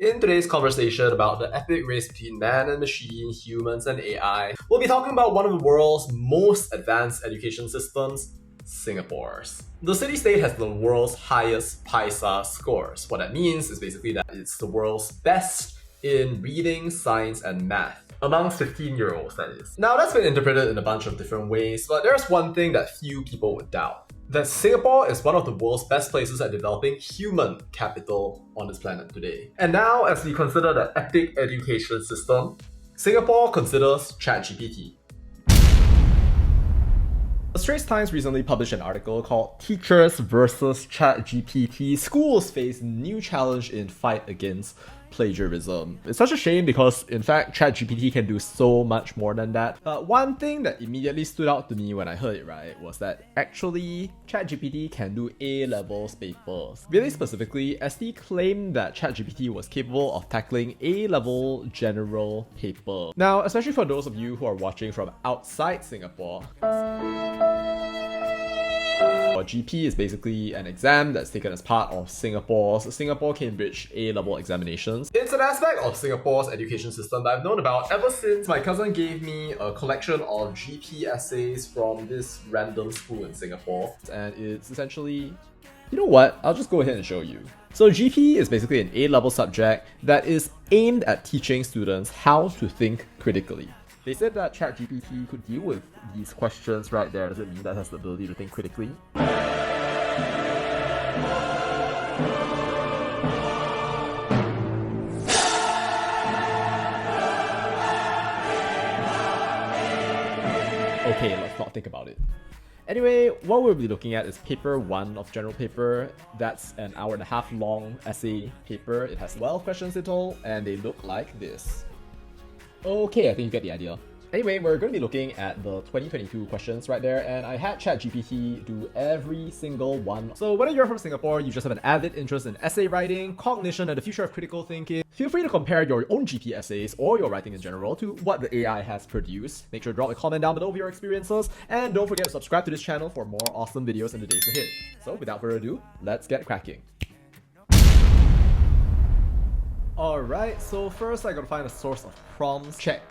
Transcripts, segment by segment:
In today's conversation about the epic race between man and machine, humans and AI, we'll be talking about one of the world's most advanced education systems, Singapore's. The city-state has the world's highest PISA scores. What that means is basically that it's the world's best in reading, science, and math. Amongst 15-year-olds, that is. Now, that's been interpreted in a bunch of different ways, but there's one thing that few people would doubt. That Singapore is one of the world's best places at developing human capital on this planet today. And now, as we consider the epic education system, Singapore considers ChatGPT. The Straits Times recently published an article called Teachers versus ChatGPT. Schools face new challenge in fight against plagiarism. It's such a shame because, in fact, ChatGPT can do so much more than that. One thing that immediately stood out to me when I heard it, right, was that actually ChatGPT can do A-levels papers. Really specifically, ST claimed that ChatGPT was capable of tackling A-level general paper. Now, especially for those of you who are watching from outside Singapore, GP is basically an exam that's taken as part of Singapore-Cambridge A-level examinations. It's an aspect of Singapore's education system that I've known about ever since my cousin gave me a collection of GP essays from this random school in Singapore. And it's essentially, you know what, I'll just go ahead and show you. So GP is basically an A-level subject that is aimed at teaching students how to think critically. They said that ChatGPT could deal with these questions right there. Does it mean that it has the ability to think critically? Okay, let's not think about it. Anyway, what we'll be looking at is paper 1 of general paper. That's an hour-and-a-half long essay paper. It has 12 questions in total, and they look like this. Okay, I think you get the idea. Anyway, we're going to be looking at the 2022 questions right there, and I had ChatGPT do every single one. So whether you're from Singapore, you just have an avid interest in essay writing, cognition, and the future of critical thinking, feel free to compare your own GP essays or your writing in general to what the AI has produced. Make sure to drop a comment down below of your experiences, and don't forget to subscribe to this channel for more awesome videos in the days ahead. So without further ado, let's get cracking. Alright, so first I gotta find a source of prompts. Check.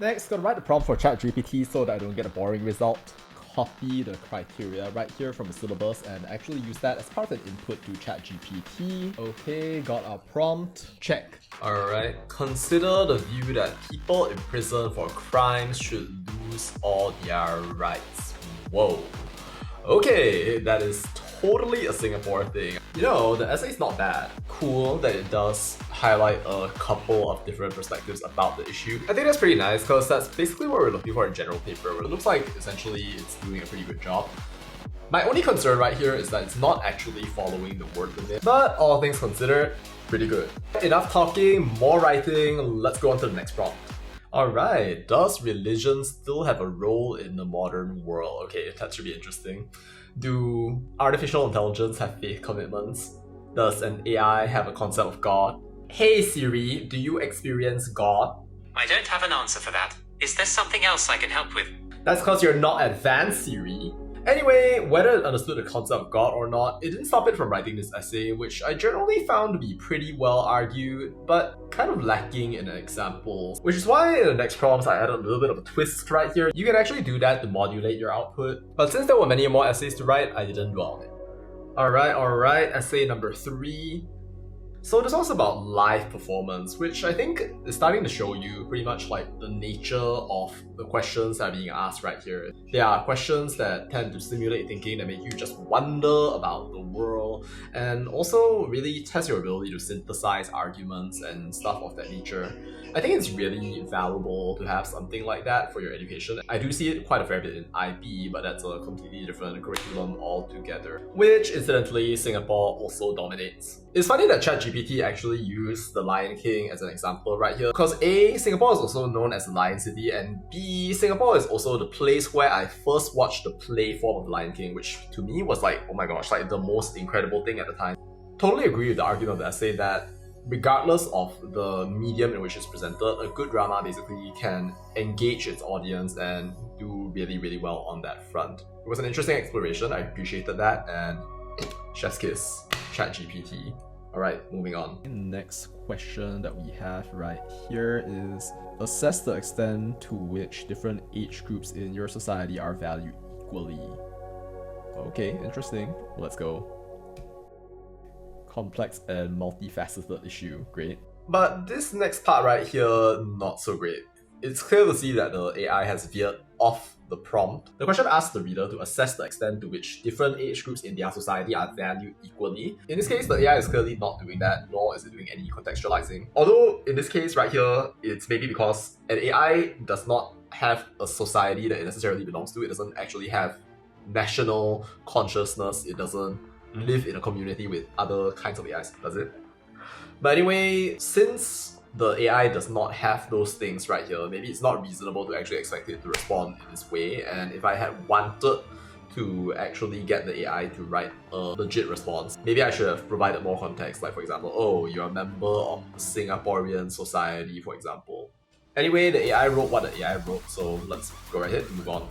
Next, gotta write the prompt for ChatGPT so that I don't get a boring result. Copy the criteria right here from the syllabus and actually use that as part of an input to ChatGPT. Okay, got our prompt. Check. Alright, consider the view that people in prison for crimes should lose all their rights. Whoa. Okay, that is totally a Singapore thing. You know, the essay's not bad. Cool that it does highlight a couple of different perspectives about the issue. I think that's pretty nice because that's basically what we're looking for in general paper. It looks like essentially it's doing a pretty good job. My only concern right here is that it's not actually following the word limit, but all things considered, pretty good. Enough talking, more writing, let's go on to the next prompt. Alright, does religion still have a role in the modern world? Okay, that should be interesting. Do artificial intelligence have faith commitments? Does an AI have a concept of God? Hey Siri, do you experience God? I don't have an answer for that. Is there something else I can help with? That's because you're not advanced, Siri. Anyway, whether it understood the concept of God or not, it didn't stop it from writing this essay, which I generally found to be pretty well argued, but kind of lacking in examples. Which is why in the next prompts I added a little bit of a twist right here. You can actually do that to modulate your output, but since there were many more essays to write, I didn't dwell on it. Alright, essay number 3. So this one's about live performance, which I think is starting to show you pretty much like the nature of the questions that are being asked right here. They are questions that tend to stimulate thinking, that make you just wonder about the world, and also really test your ability to synthesize arguments and stuff of that nature. I think it's really valuable to have something like that for your education. I do see it quite a fair bit in IB, but that's a completely different curriculum altogether, which incidentally Singapore also dominates. It's funny that ChatGPT actually used The Lion King as an example right here, because A, Singapore is also known as the Lion City, and B, Singapore is also the place where I first watched the play form of The Lion King, which to me was like, oh my gosh, like the most incredible thing at the time. Totally agree with the argument of the essay that regardless of the medium in which it's presented, a good drama basically can engage its audience and do really, really well on that front. It was an interesting exploration, I appreciated that, and chef's kiss, ChatGPT. Alright, moving on. Next question that we have right here is assess the extent to which different age groups in your society are valued equally. Okay, interesting. Let's go. Complex and multifaceted issue. Great. But this next part right here, not so great. It's clear to see that the AI has veered off the prompt. The question asks the reader to assess the extent to which different age groups in their society are valued equally. In this case, the AI is clearly not doing that, nor is it doing any contextualizing. Although, in this case right here, it's maybe because an AI does not have a society that it necessarily belongs to. It doesn't actually have national consciousness. It doesn't live in a community with other kinds of AIs, does it? But anyway, since the AI does not have those things right here, maybe it's not reasonable to actually expect it to respond in this way. And if I had wanted to actually get the AI to write a legit response, maybe I should have provided more context, like for example, oh, you're a member of the Singaporean society, for example. Anyway, the AI wrote what the AI wrote, so let's go right ahead and move on.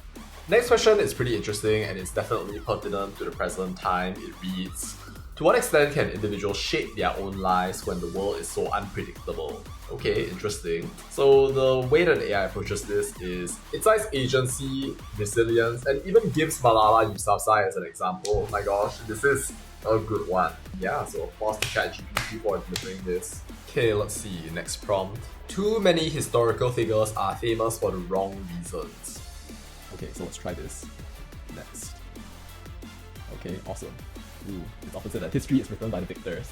Next question is pretty interesting and it's definitely pertinent to the present time. It reads, to what extent can individuals shape their own lives when the world is so unpredictable? Okay, interesting. So the way that AI approaches this is it cites agency, resilience, and even gives Malala Yousafzai as an example. Oh my gosh, this is a good one. Yeah, so applause to ChatGPT for delivering this. Okay, let's see, next prompt. Too many historical figures are famous for the wrong reasons. Okay, so let's try this. Next. Okay, awesome. Ooh, it's often said that history is written by the victors.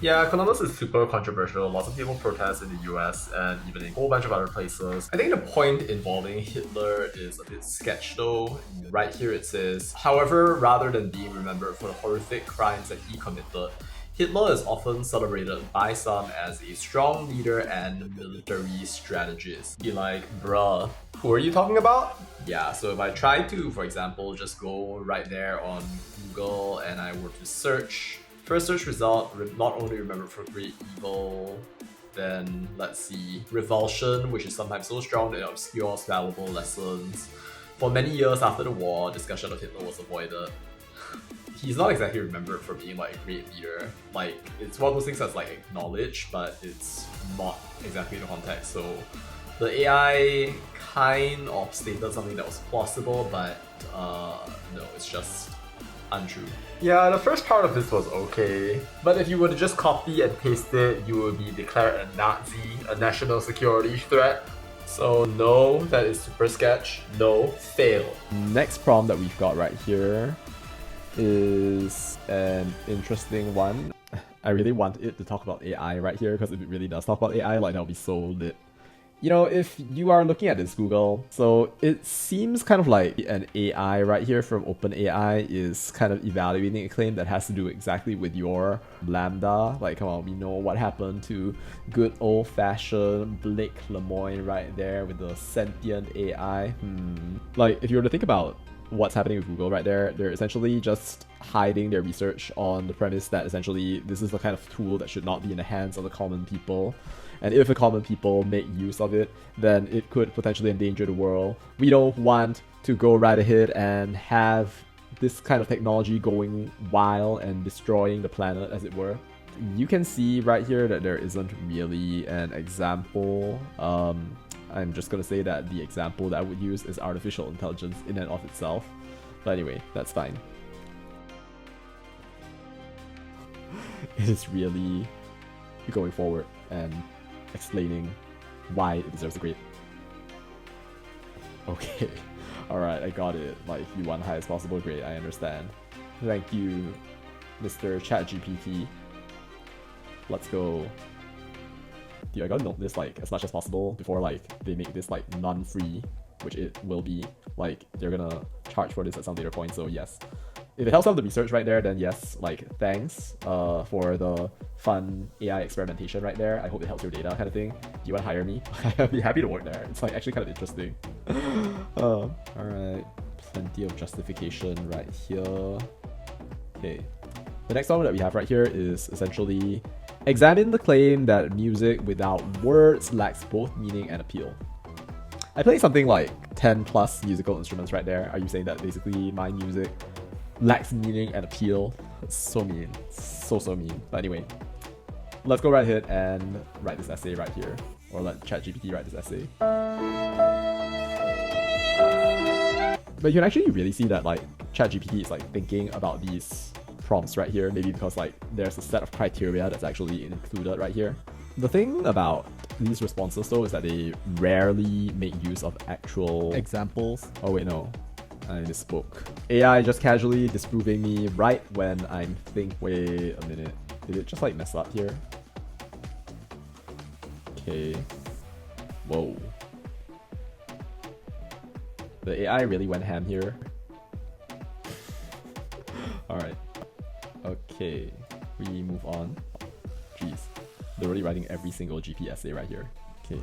Yeah, economics is super controversial. Lots of people protest in the US and even in a whole bunch of other places. I think the point involving Hitler is a bit sketch though. Right here it says, however, rather than being remembered for the horrific crimes that he committed, Hitler is often celebrated by some as a strong leader and military strategist. Be like, bruh, who are you talking about? Yeah, so if I try to, for example, just go right there on Google and I were to search, first search result, not only remembered for great evil, then let's see, revulsion, which is sometimes so strong that it obscures valuable lessons. For many years after the war, discussion of Hitler was avoided. He's not exactly remembered for being like a great leader. Like, it's one of those things that's like acknowledged, but it's not exactly the context. So the AI kind of stated something that was plausible, but no, it's just untrue. Yeah, the first part of this was okay, but if you were to just copy and paste it, you would be declared a Nazi, a national security threat. So no, that is super sketch. No, fail. Next prompt that we've got right here is an interesting one. I really want it to talk about AI right here because if it really does talk about AI, like that'll be so lit. You know, if you are looking at this Google, so it seems kind of like an AI right here from OpenAI is kind of evaluating a claim that has to do exactly with your Lambda. Like, come on, we know what happened to good old-fashioned Blake Lemoine right there with the sentient AI. Like, if you were to think about what's happening with Google right there, they're essentially just hiding their research on the premise that essentially this is the kind of tool that should not be in the hands of the common people. And if the common people make use of it, then it could potentially endanger the world. We don't want to go right ahead and have this kind of technology going wild and destroying the planet, as it were. You can see right here that there isn't really an example. I'm just gonna say that the example that I would use is artificial intelligence in and of itself. But anyway, that's fine. It is really going forward and explaining why it deserves a grade. Okay, alright, I got it. Like, you want the highest possible grade, I understand. Thank you, Mr. ChatGPT. Let's go. Dude, I gotta note this like as much as possible before like they make this like non-free, which it will be. Like, they're gonna charge for this at some later point, so yes. If it helps out the research right there, then yes, like, thanks for the fun AI experimentation right there. I hope it helps your data kind of thing. Do you want to hire me? I'd be happy to work there. It's like actually kind of interesting. Alright, plenty of justification right here. Okay, the next one that we have right here is essentially examine the claim that music without words lacks both meaning and appeal. I played something like 10 plus musical instruments right there. Are you saying that basically my music lacks meaning and appeal. It's so mean. So mean. But anyway, let's go right ahead and write this essay right here. Or let ChatGPT write this essay. But you can actually really see that like ChatGPT is like thinking about these prompts right here. Maybe because like there's a set of criteria that's actually included right here. The thing about these responses though is that they rarely make use of actual examples. Oh wait, no. I misspoke. AI just casually disproving me right when I'm wait a minute. Did it just like mess up here? Okay. Whoa. The AI really went ham here. Alright. Okay. We move on. Jeez. They're already writing every single GP essay right here. Okay.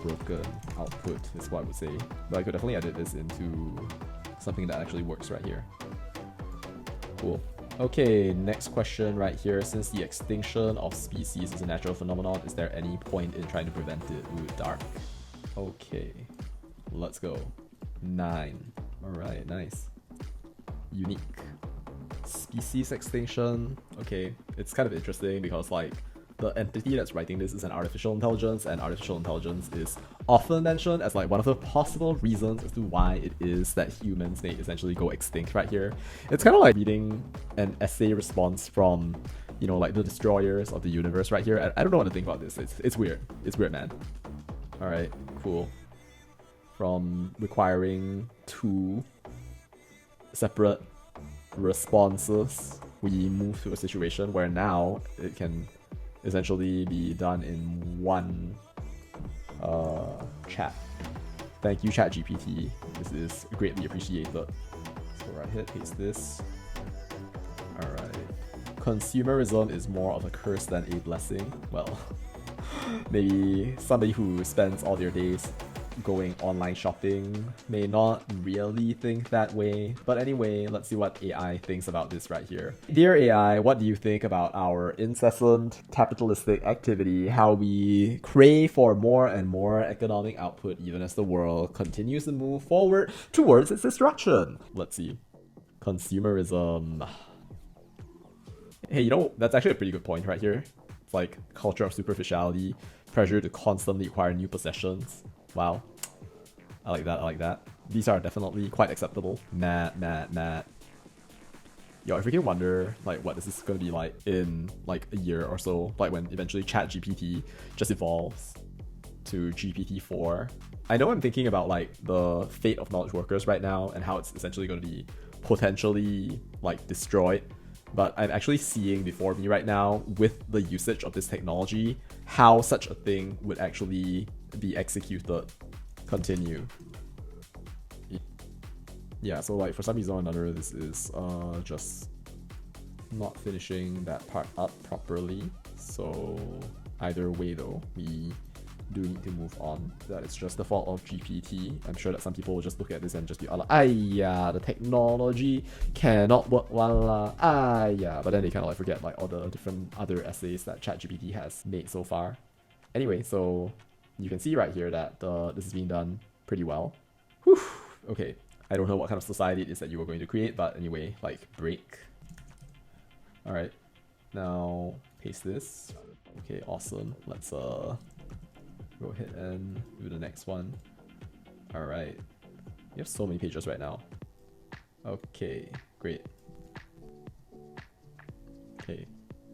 Broken output is what I would say. But I could definitely edit this into something that actually works right here. Cool. Okay, next question right here. Since the extinction of species is a natural phenomenon, is there any point in trying to prevent it? Ooh, dark. Okay. Let's go. 9. Alright, nice. Unique. Species extinction. Okay, it's kind of interesting because like the entity that's writing this is an artificial intelligence, and artificial intelligence is often mentioned as like one of the possible reasons as to why it is that humans may essentially go extinct right here. It's kind of like reading an essay response from, you know, like the destroyers of the universe right here. I don't know what to think about this. It's weird. It's weird, man. Alright, cool. From requiring 2 separate responses, we move to a situation where now it can essentially be done in one chat. Thank you, ChatGPT. This is greatly appreciated. So right here, paste this. Alright. Consumerism is more of a curse than a blessing. Well, maybe somebody who spends all their days going online shopping may not really think that way. But anyway, let's see what AI thinks about this right here. Dear AI, what do you think about our incessant capitalistic activity, how we crave for more and more economic output even as the world continues to move forward towards its destruction? Let's see. Consumerism. Hey, you know, that's actually a pretty good point right here. It's like culture of superficiality, pressure to constantly acquire new possessions. Wow. I like that, I like that. These are definitely quite acceptable. Matt. Yo, if you can wonder like what this is gonna be like in like a year or so, like when eventually ChatGPT just evolves to GPT-4. I know I'm thinking about like the fate of knowledge workers right now and how it's essentially gonna be potentially like destroyed. But I'm actually seeing before me right now with the usage of this technology, how such a thing would actually be executed. Continue. Yeah, so like for some reason or another, this is just not finishing that part up properly. So either way though, we do need to move on. That it's just the fault of GPT. I'm sure that some people will just look at this and just be like, the technology cannot work well but then they kind of like forget like all the different other essays that ChatGPT has made so far. Anyway, so you can see right here that this is being done pretty well. Whew. Okay, I don't know what kind of society it is that you were going to create, but anyway, like break. Alright, now paste this. Okay, awesome. Let's go ahead and do the next one. Alright, you have so many pages right now. Okay, great. Okay,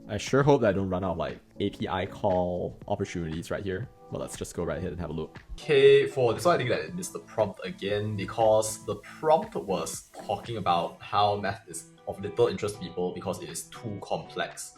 I sure hope that I don't run out of like API call opportunities right here. But let's just go right ahead and have a look. Okay, for this one I think that it missed the prompt again because the prompt was talking about how math is of little interest to people because it is too complex.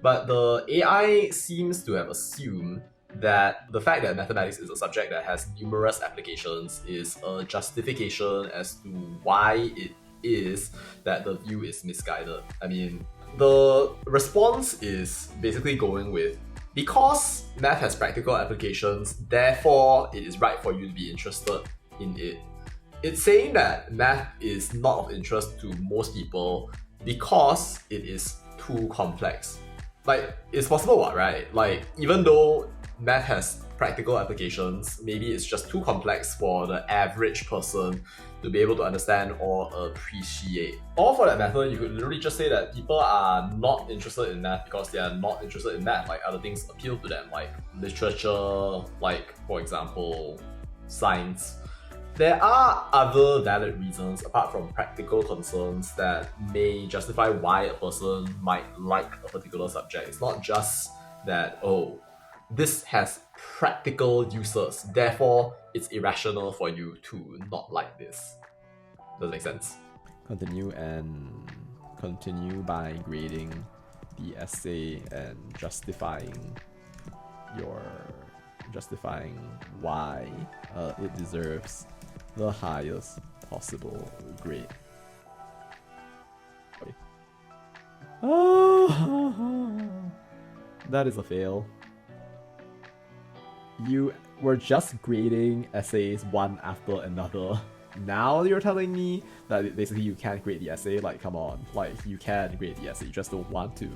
But the AI seems to have assumed that the fact that mathematics is a subject that has numerous applications is a justification as to why it is that the view is misguided. I mean, the response is basically going with, because math has practical applications, therefore it is right for you to be interested in it. It's saying that math is not of interest to most people because it is too complex. Like, it's possible what, right? Like, even though math has practical applications, maybe it's just too complex for the average person to be able to understand or appreciate. Or for that matter, you could literally just say that people are not interested in math because they are not interested in math, like other things appeal to them, like literature, like for example, science. There are other valid reasons apart from practical concerns that may justify why a person might like a particular subject. It's not just that, oh, this has practical uses, therefore it's irrational for you to not like this. Does that make sense? Continue by grading the essay and justifying why it deserves the highest possible grade. Okay. That is a fail. You were just grading essays one after another. Now you're telling me that basically you can't grade the essay? Like, come on. Like, you can grade the essay, you just don't want to.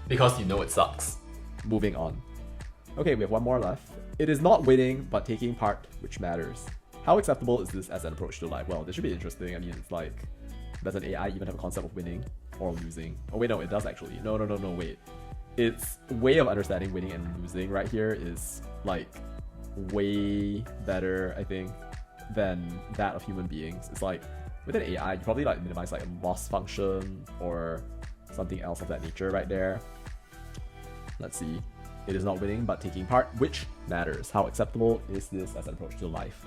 Because you know it sucks. Moving on. Okay, we have one more left. It is not winning, but taking part which matters. How acceptable is this as an approach to life? Well, this should be interesting. I mean, it's like, does an AI even have a concept of winning or losing? Oh wait, no, it does actually. No, wait. Its way of understanding winning and losing right here is like way better, I think, than that of human beings. It's like, with an AI, you probably like minimize like a loss function or something else of that nature right there. Let's see. It is not winning, but taking part, which matters. How acceptable is this as an approach to life?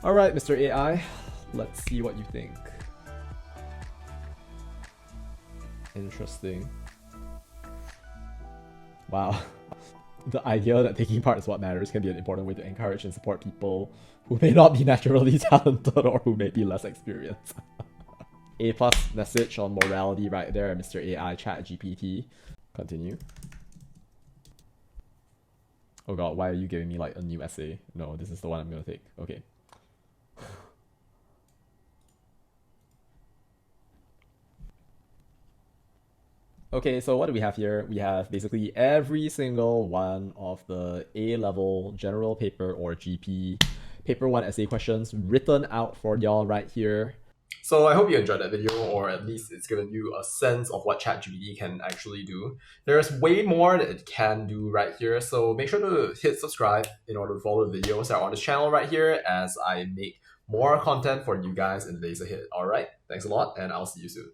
Alright, Mr. AI, let's see what you think. Interesting. Wow. The idea that taking part is what matters can be an important way to encourage and support people who may not be naturally talented or who may be less experienced. A+ message on morality right there, Mr. AI ChatGPT. Continue. Oh god, why are you giving me like a new essay? No, this is the one I'm gonna take. Okay. Okay, so what do we have here? We have basically every single one of the A-level general paper or GP paper 1 essay questions written out for y'all right here. So I hope you enjoyed that video, or at least it's given you a sense of what ChatGPT can actually do. There's way more that it can do right here, so make sure to hit subscribe in order to follow the videos that are on this channel right here as I make more content for you guys in the days ahead. Alright, thanks a lot, and I'll see you soon.